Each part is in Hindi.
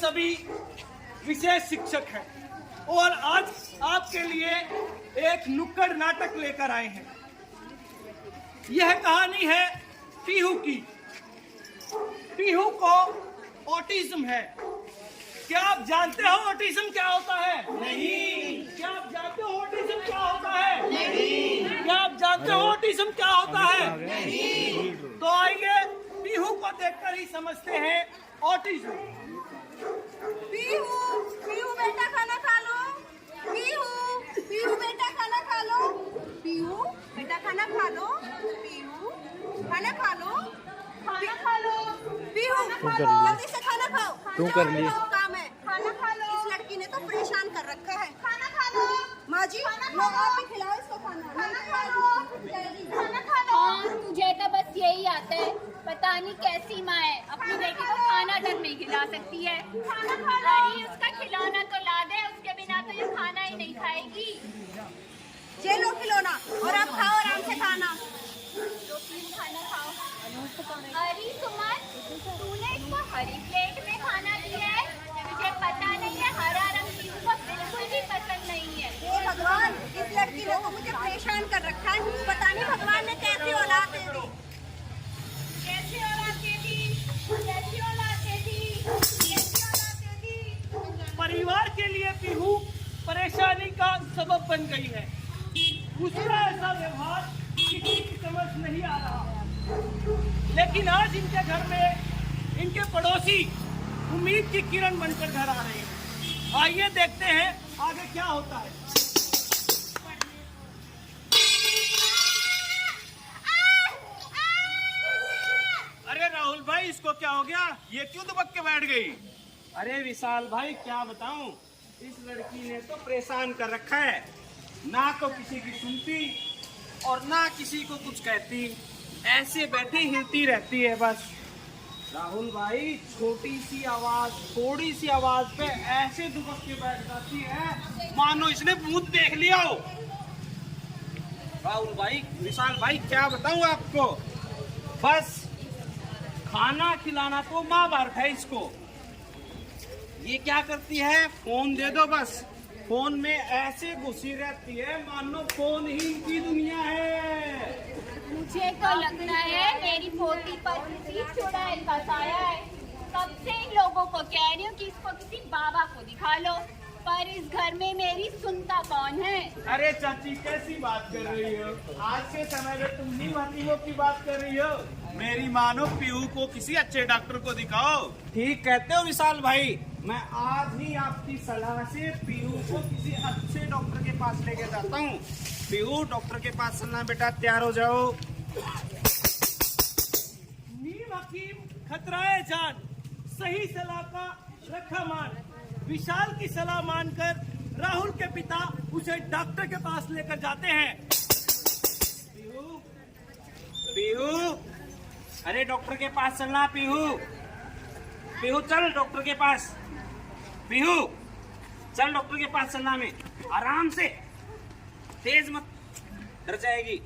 सभी विशेष शिक्षक हैं और आज आपके लिए एक नुक्कड़ नाटक लेकर आए हैं। यह कहानी है पीहू की। पीहू को ऑटिज्म है। क्या आप जानते हो ऑटिज्म क्या होता है? नहीं। क्या आप जानते हो ऑटिज्म क्या होता है? नहीं। क्या आप जानते हो ऑटिज्म क्या होता है? नहीं। तो आइए पीहू को देखकर ही समझते हैं ऑटिज्म। पीहू, पीहू बेटा खाना खा लो। पीहू, पीहू बेटा खाना खा लो। पीहू बेटा खाना खा लो। पीहू खाना खा लो। खाना खा लो। पीहू जल्दी से खाना खाओ। तू कर ली। काम है, खाना खा लो। इस लड़की ने तो परेशान कर रखा है। खाना खा लो। माँ जी लो आप ही खिलाओ इसको खाना। खाना खा लो। खाना खा लो। हाँ, तुझे तो बस यही आता है। पता नहीं कैसी माँ है, अपनी बेटी को खाना तक नहीं खिला सकती है। खाना खा लो। अरे उसका खिलौना तो ला दे, उसके बिना तो ये खाना ही नहीं खाएगी। ये लो खिलौना और आप खाओ आराम से खाना। तो तुम खाना खाओ। अरे सुमन, तूने इसको हरी प्लेट में खाना दिया है। मुझे पता नहीं है, हरा रंग पीहू को बिल्कुल भी पसंद नहीं है। हे भगवान, इस लड़की ने तो मुझे परेशान कर रखा है। पता नहीं भगवान ने कैसी औलाद दे दी। कैसी औलाद दे दी? कैसी औलाद दे दी? कैसी औलाद दे दी? परिवार के लिए पीहू परेशानी का सबब बन गई है। उसका ऐसा व्यवहार किसी की समझ नहीं आ रहा। लेकिन आज इनके घर में इनके पड़ोसी उम्मीद की किरण बनकर घर आ रहे हैं। आइए देखते हैं आगे क्या होता है। अरे राहुल भाई, इसको क्या हो गया? ये क्यों दुबक के बैठ गई? अरे विशाल भाई, क्या बताऊं, इस लड़की ने तो परेशान कर रखा है। ना तो किसी की सुनती और ना किसी को कुछ कहती, ऐसे बैठी हिलती रहती है बस। राहुल भाई, छोटी सी आवाज, थोड़ी सी आवाज पे ऐसे दुबक के बैठ जाती है मानो इसने भूत देख लिया हो। राहुल भाई, विशाल भाई, क्या बताऊं आपको, बस खाना खिलाना तो महाभारत है इसको। ये क्या करती है, फोन दे दो बस, फोन में ऐसे घुसी रहती है मानो फोन ही इनकी दुनिया है। मुझे तो लगता है मेरी पोती पर किसी चुड़ैल का साया है। कब से इन लोगों को कह रही हूँ कि इसको किसी बाबा को दिखा लो, पर इस घर में मेरी सुनता कौन है? अरे चाची, कैसी बात कर रही हो? आज के समय में तुम ही मतीमों की बात कर रही हो। मेरी मानो पीहू को किसी अच्छे डॉक्टर को दिखाओ। ठीक कहते हो विशाल भाई, मैं आज ही आपकी सलाह से पीहू को किसी अच्छे डॉक्टर के पास लेके जाता हूँ। पीहू, डॉक्टर के पास चलना बेटा, तैयार हो जाओ। नीम हकीम खतराए जान, सही सलाह का रखा मान। विशाल की सलाह मानकर राहुल के पिता उसे डॉक्टर के पास लेकर जाते हैं। पीहू, पीहू, अरे डॉक्टर के पास चलना। पीहू, पीहू चल डॉक्टर के पास। पीहू चल डॉक्टर के पास चलना। में आराम से, तेज मत, डर जाएगी।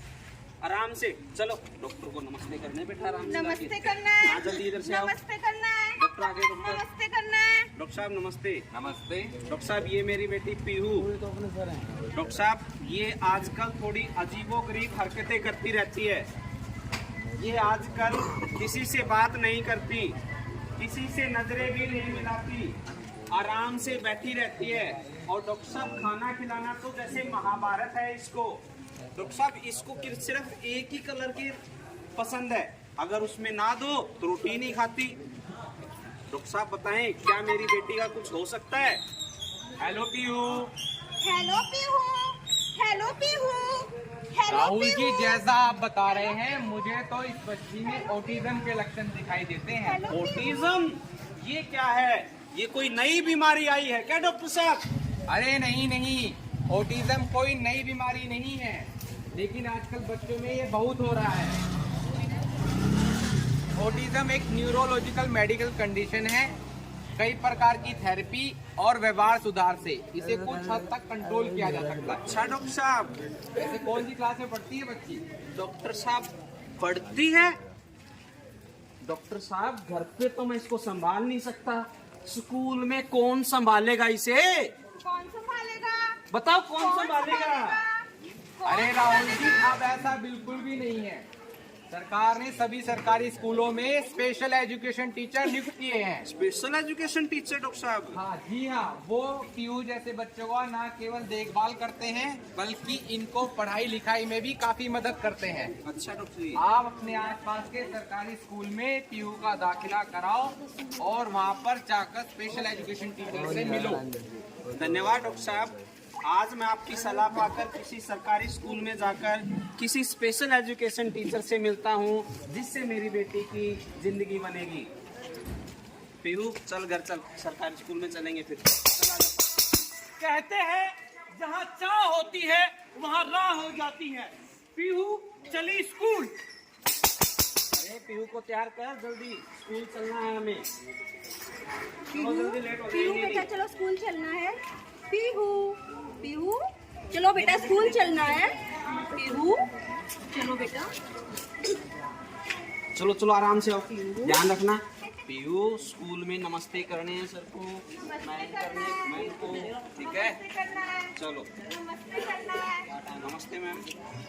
आराम से चलो। डॉक्टर को नमस्ते करने बैठा, आराम से नमस्ते करना है। जल्दी इधर से आओ। नमस्ते करना है। डॉक्टर आगे, डॉक्टर। नमस्ते करना है। डॉक्टर साहब नमस्ते। नमस्ते। डॉक्टर साहब, ये मेरी बेटी पीहू। डॉक्टर साहब, ये आजकल थोड़ी अजीबोगरीब हरकतें करती रहती है। ये आजकल किसी से बात नहीं करती, किसी से नजरें भी नहीं मिलाती, आराम से बैठी रहती है। और डॉक्टर साहब, खाना खिलाना तो जैसे महाभारत है इसको। डॉक्टर साहब, इसको सिर्फ एक ही कलर की पसंद है, अगर उसमें ना दो तो रोटी नहीं खाती। डॉक्टर साहब बताएं, क्या मेरी बेटी का कुछ हो सकता है? Hello Pihu. Hello Pihu. Hello Pihu. Hello Rahul ji, Pihu. जैसा आप बता रहे हैं, मुझे तो इस बच्ची में ऑटिज्म के लक्षण दिखाई देते हैं। हेलो ऑटिज्म, ये क्या है? ये कोई नई बीमारी आई है क्या डॉक्टर साहब? अरे नहीं नहीं, ऑटिज्म कोई नई बीमारी नहीं है, लेकिन आजकल बच्चों में ये बहुत हो रहा है। ऑटिज्म एक न्यूरोलॉजिकल मेडिकल कंडीशन है। कई प्रकार की थेरेपी और व्यवहार सुधार से इसे कुछ हद तक कंट्रोल किया जा सकता है। अच्छा डॉक्टर साहब, वैसे कौन सी क्लास में पढ़ती है बच्ची? डॉक्टर साहब पढ़ती है? डॉक्टर साहब, घर पे तो मैं इसको संभाल नहीं सकता, स्कूल में कौन संभालेगा इसे? कौन संभालेगा? बताओ कौन संभालेगा? अरे राहुल जी, अब ऐसा बिल्कुल भी नहीं है। सरकार ने सभी सरकारी स्कूलों में स्पेशल एजुकेशन टीचर नियुक्त किए हैं। स्पेशल एजुकेशन टीचर डॉक्टर साहब? हाँ जी हाँ, वो पीयू जैसे बच्चों का न केवल देखभाल करते हैं बल्कि इनको पढ़ाई लिखाई में भी काफी मदद करते हैं। अच्छा डॉक्टर जी। आप अपने आसपास के सरकारी स्कूल में पीयू का दाखिला कराओ और वहाँ पर जाकर स्पेशल एजुकेशन टीचर से मिलो। धन्यवाद डॉक्टर साहब। आज मैं आपकी सलाह पाकर किसी सरकारी स्कूल में जाकर किसी स्पेशल एजुकेशन टीचर से मिलता हूँ, जिससे मेरी बेटी की जिंदगी बनेगी। पीहू चल घर चल, सरकारी स्कूल में चलेंगे फिर। कहते हैं जहाँ चाह होती है वहाँ राह हो जाती है। पीहू चली स्कूल। अरे पीहू को तैयार कर, जल्दी स्कूल चलना है हमें। चलो जल्दी, लेट हो पीहू जाएंगे। बेटा चलो स्कूल चलना है। पीहू पीहू चलो बेटा स्कूल चलना है। पीहू चलो बेटा। चलो चलो आराम से आओ, ध्यान रखना। पीयू स्कूल में नमस्ते करने हैं सर को, मैम को, ठीक है? चलो नमस्ते करना है। नमस्ते मैम।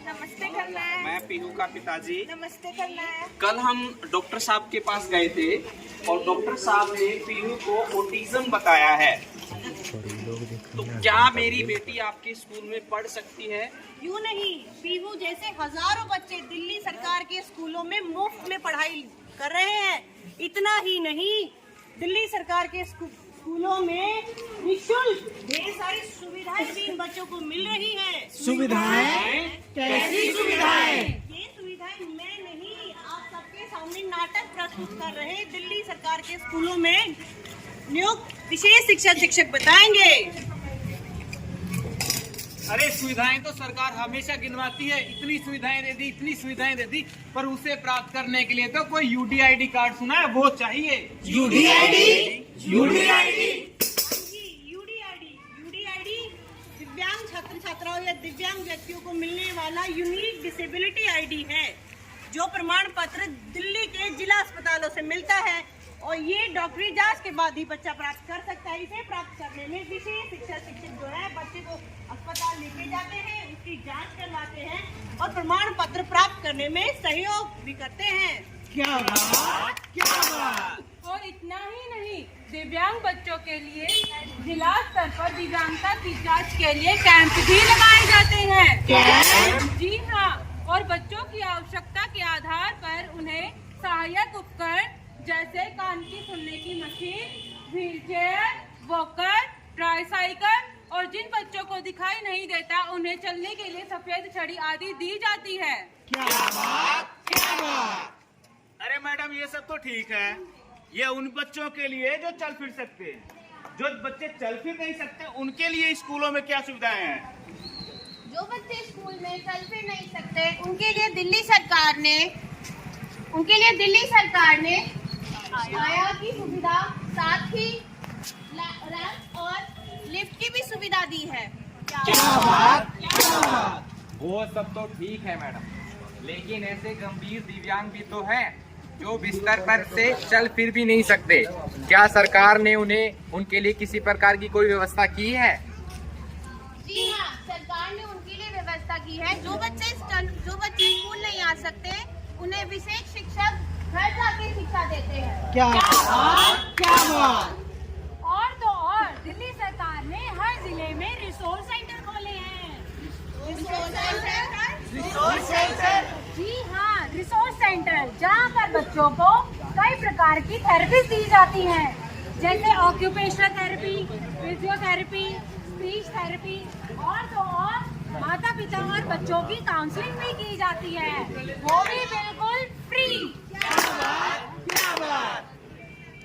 नमस्ते करना है। मैं पीहू का पिताजी। नमस्ते करना है। कल हम डॉक्टर साहब के पास गए थे और डॉक्टर साहब ने पीहू को ऑटिज्म बताया है। तो क्या मेरी बेटी आपके स्कूल में पढ़ सकती है? यूँ नहीं, पीहू जैसे हजारों बच्चे दिल्ली सरकार के स्कूलों में मुफ्त में पढ़ाई कर रहे हैं। इतना ही नहीं, दिल्ली सरकार के स्कूलों में निःशुल्क ढेर सारी सुविधाएं भी इन बच्चों को मिल रही है। सुविधाएं? कैसी सुविधाएं? ये सुविधाएं मैं नहीं, आप सबके सामने नाटक प्रस्तुत कर रहे दिल्ली सरकार के स्कूलों में नियुक्त विशेष शिक्षक बताएंगे। अरे सुविधाएं तो सरकार हमेशा गिनवाती है, इतनी सुविधाएं दे दी, इतनी सुविधाएं दे दी, पर उसे प्राप्त करने के लिए तो कोई यूडीआईडी कार्ड सुना है वो चाहिए। यूडीआईडी दिव्यांग छात्र छात्राओं या दिव्यांग व्यक्तियों को मिलने वाला यूनिक डिसेबिलिटी आईडी है, जो प्रमाण पत्र दिल्ली के जिला अस्पतालों से मिलता है और ये डॉक्टरी जांच के बाद ही बच्चा प्राप्त कर सकता है। इसे प्राप्त करने में विशेष शिक्षक जो है बच्चे को अस्पताल लेके जाते हैं, उसकी जांच करवाते हैं और प्रमाण पत्र प्राप्त करने में सहयोग भी करते हैं। क्या बात, क्या बात। और इतना ही नहीं, दिव्यांग बच्चों के लिए जिला स्तर पर दिव्यांगता की जांच के लिए कैंप भी लगाए जाते हैं। जी हाँ, और बच्चों की आवश्यकता के आधार पर उन्हें सहायक उपकरण जैसे कान की सुनने की मशीन, व्हीलचेयर, वॉकर, ट्राईसाइकिल और जिन बच्चों को दिखाई नहीं देता उन्हें चलने के लिए सफेद छड़ी आदि दी जाती है। क्या बात, क्या बात। अरे मैडम, ये सब तो ठीक है, ये उन बच्चों के लिए जो चल फिर सकते हैं। जो बच्चे चल फिर नहीं सकते उनके लिए स्कूलों में क्या सुविधाएं हैं? जो बच्चे स्कूल में चल फिर नहीं सकते उनके लिए दिल्ली सरकार ने छाया की सुविधा, साथ ही रैंप और लिफ्ट की भी सुविधा दी है। वो सब तो ठीक है मैडम, लेकिन ऐसे गंभीर दिव्यांग भी तो हैं जो बिस्तर पर से चल फिर भी नहीं सकते। क्या सरकार ने उनके लिए किसी प्रकार की कोई व्यवस्था की है? जी हाँ, सरकार ने उनके लिए व्यवस्था की है। जो बच्चे स्कूल नहीं आ सकते उन्हें विशेष शिक्षक घर जाके शिक्षा देते हैं। क्या बात। और तो और दिल्ली सरकार ने हर जिले में रिसोर्स सेंटर खोले हैं। जी हाँ, रिसोर्स सेंटर, जहाँ पर बच्चों को कई प्रकार की थेरेपी दी जाती हैं, जैसे occupational therapy, physiotherapy, speech therapy और तो और माता पिता और बच्चों की काउंसलिंग भी की जाती है, वो भी बिल्कुल फ्री।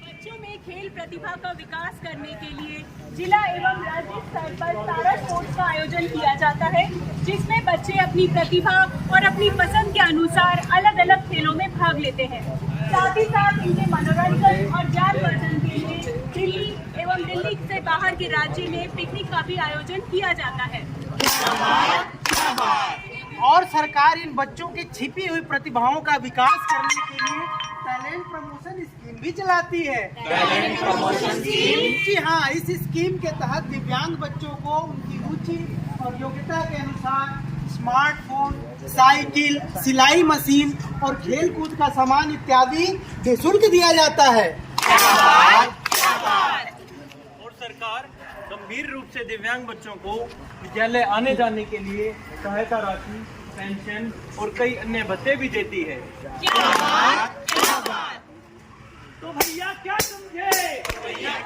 बच्चों में खेल प्रतिभा का विकास करने के लिए जिला एवं राज्य स्तर पर सारा स्पोर्ट्स का आयोजन किया जाता है, जिसमें बच्चे अपनी प्रतिभा और अपनी पसंद के अनुसार अलग अलग खेलों में भाग लेते हैं। साथ ही साथ इनके मनोरंजन और ज्ञानवर्धन के लिए दिल्ली एवं दिल्ली से बाहर के राज्य में पिकनिक का भी आयोजन किया जाता है। और सरकार इन बच्चों की छिपी हुई प्रतिभाओं का विकास करने के लिए टैलेंट प्रमोशन स्कीम भी चलाती है। Talent promotion scheme? जी हाँ, इस स्कीम के तहत दिव्यांग बच्चों को उनकी रुचि और योग्यता के अनुसार स्मार्टफोन, साइकिल, सिलाई मशीन और खेल कूद का सामान इत्यादि निःशुल्क दिया जाता है। और सरकार गंभीर रूप से दिव्यांग बच्चों को विद्यालय आने जाने के लिए सहायता राशि, पेंशन और कई अन्य भत्ते भी देती है। तो भैया क्या समझे?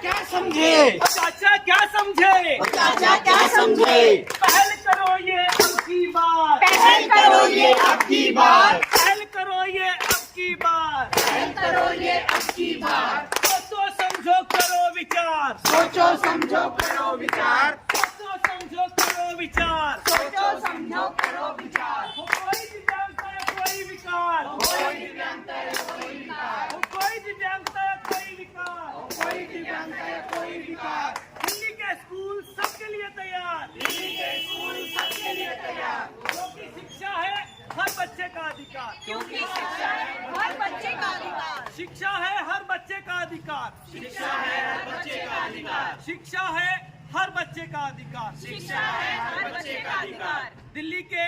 क्या समझे? चाचा क्या समझे? चाचा क्या समझे? पहल करो ये अब की बार, पहल करो ये अब की बार, पहल करो ये अब की बार, पहल करो ये अब की बार। सोचो समझो करो विचार, सोचो समझो करो विचार, सोचो समझो करो विचार, सोचो समझो करो विचार। हो कोई दिव्यांगता या कोई विकार, हो कोई दिव्यांगता या कोई विकार, हो कोई दिव्यांगता या कोई विकार, कोई दिव्यांगता या कोई विकार। दिल्ली के स्कूल सबके लिए तैयार, दिल्ली के स्कूल सबके लिए तैयार, क्योंकि शिक्षा है हर बच्चे का अधिकार, क्योंकि शिक्षा है हर बच्चे का अधिकार, शिक्षा है हर बच्चे का अधिकार, शिक्षा है हर बच्चे का अधिकार, शिक्षा है हर बच्चे का अधिकार, शिक्षा है हर बच्चे का अधिकार। दिल्ली के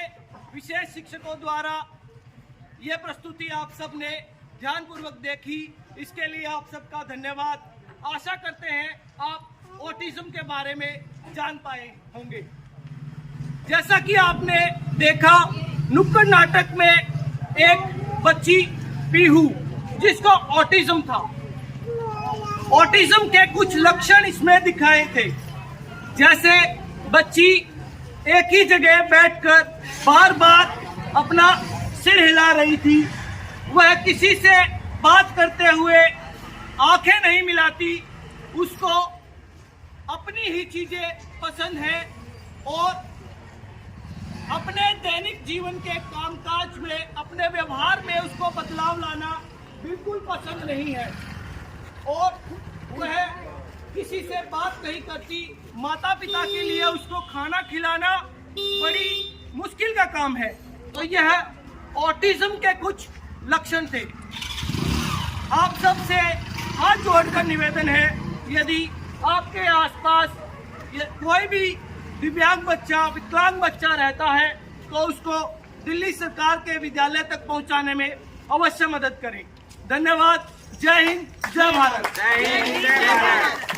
विशेष शिक्षकों द्वारा यह प्रस्तुति आप सब ने ध्यानपूर्वक देखी, इसके लिए आप सबका धन्यवाद। आशा करते हैं आप ऑटिज्म के बारे में जान पाए होंगे। जैसा कि आपने देखा नुक्कड़ नाटक में एक बच्ची पीहू जिसको ऑटिज्म था, ऑटिज्म के कुछ लक्षण इसमें दिखाए थे, जैसे बच्ची एक ही जगह बैठकर बार बार अपना सिर हिला रही थी, वह किसी से बात करते हुए आंखें नहीं मिलाती, उसको अपनी ही चीजें पसंद है और अपने दैनिक जीवन के कामकाज में, अपने व्यवहार में उसको बदलाव लाना बिल्कुल पसंद नहीं है और वह किसी से बात नहीं करती। माता पिता के लिए उसको खाना खिलाना बड़ी मुश्किल का काम है। तो यह ऑटिज्म के कुछ लक्षण थे। आप सबसे हाथ जोड़कर निवेदन है, यदि आपके आसपास कोई भी दिव्यांग बच्चा, विकलांग बच्चा रहता है तो उसको दिल्ली सरकार के विद्यालय तक पहुंचाने में अवश्य मदद करें। धन्यवाद। जय हिंद, जय भारत। जय हिंद, जय भारत।